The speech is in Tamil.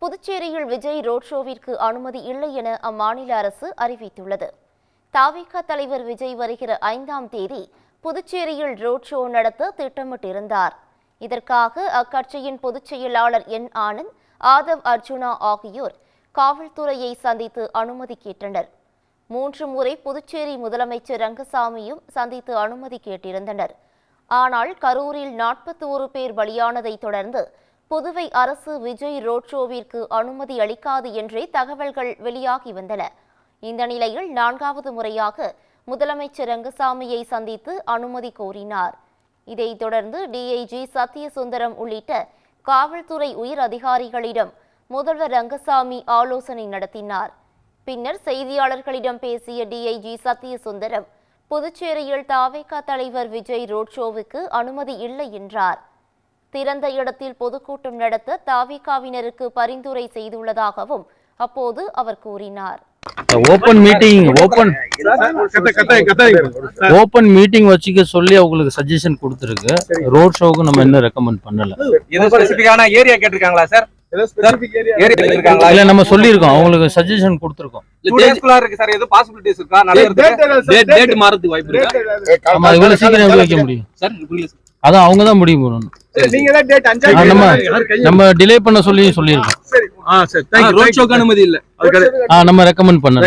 புதுச்சேரியில் விஜய் ரோட் ஷோவிற்கு அனுமதி இல்லை என அம்மாநில அரசு அறிவித்துள்ளது. தவிக தலைவர் விஜய் வருகிற 5ஆம் தேதி புதுச்சேரியில் ரோட் ஷோ நடத்த திட்டமிட்டிருந்தார். இதற்காக அக்கட்சியின் பொதுச் செயலாளர் என் ஆனந்த், ஆதவ் அர்ஜுனா ஆகியோர் காவல்துறையை சந்தித்து அனுமதி கேட்டனர். 3 முறை புதுச்சேரி முதலமைச்சர் ரங்கசாமியும் சந்தித்து அனுமதி கேட்டிருந்தனர். ஆனால் கரூரில் 41 பேர் பலியானதை தொடர்ந்து புதுவை அரசு விஜய் ரோட் ஷோவிற்கு அனுமதி அளிக்காது என்றே தகவல்கள் வெளியாகி வந்தன. இந்த நிலையில் 4வது முறையாக முதலமைச்சர் ரங்கசாமியை சந்தித்து அனுமதி கோரினார். இதைத் தொடர்ந்து டிஐஜி சத்யசுந்தரம் உள்ளிட்ட காவல்துறை உயர் அதிகாரிகளிடம் முதல்வர் ரங்கசாமி ஆலோசனை நடத்தினார். பின்னர் செய்தியாளர்களிடம் பேசிய டிஐஜி சத்யசுந்தரம், புதுச்சேரியில் தவிக தலைவர் விஜய் ரோட் ஷோவுக்கு அனுமதி இல்லை என்றார். திறந்த இடத்தில் பொதுக்கூட்டம் நடத்த தவிகவினருக்கு பரிந்துரை செய்துள்ளதாகவும் அப்போது அவர் கூறினார். ஓபன் மீட்டிங் வச்சுக்க சொல்லி அவங்களுக்கு சஜஷன் கொடுத்துருக்கு. ரோட் ஷோக்கு நம்ம என்ன ரெக்கமெண்ட் பண்ணல. ஏரியா கேட்டிருக்காங்களா சார்? இல்ல, நம்ம சொல்லிருக்கோம், அவங்களுக்கு சஜஷன் கொடுத்திருக்கோம். ஆமா, இவ்வளவு சீக்கிரம் வைக்க முடியும் சார்? அதான் அவங்க தான் முடிவு பண்ணணும். நம்ம டிலே பண்ண சொல்லியிருக்கோம். ரோட் ஷோக்கு அனுமதி இல்ல, நம்ம ரெக்கமெண்ட் பண்ணல.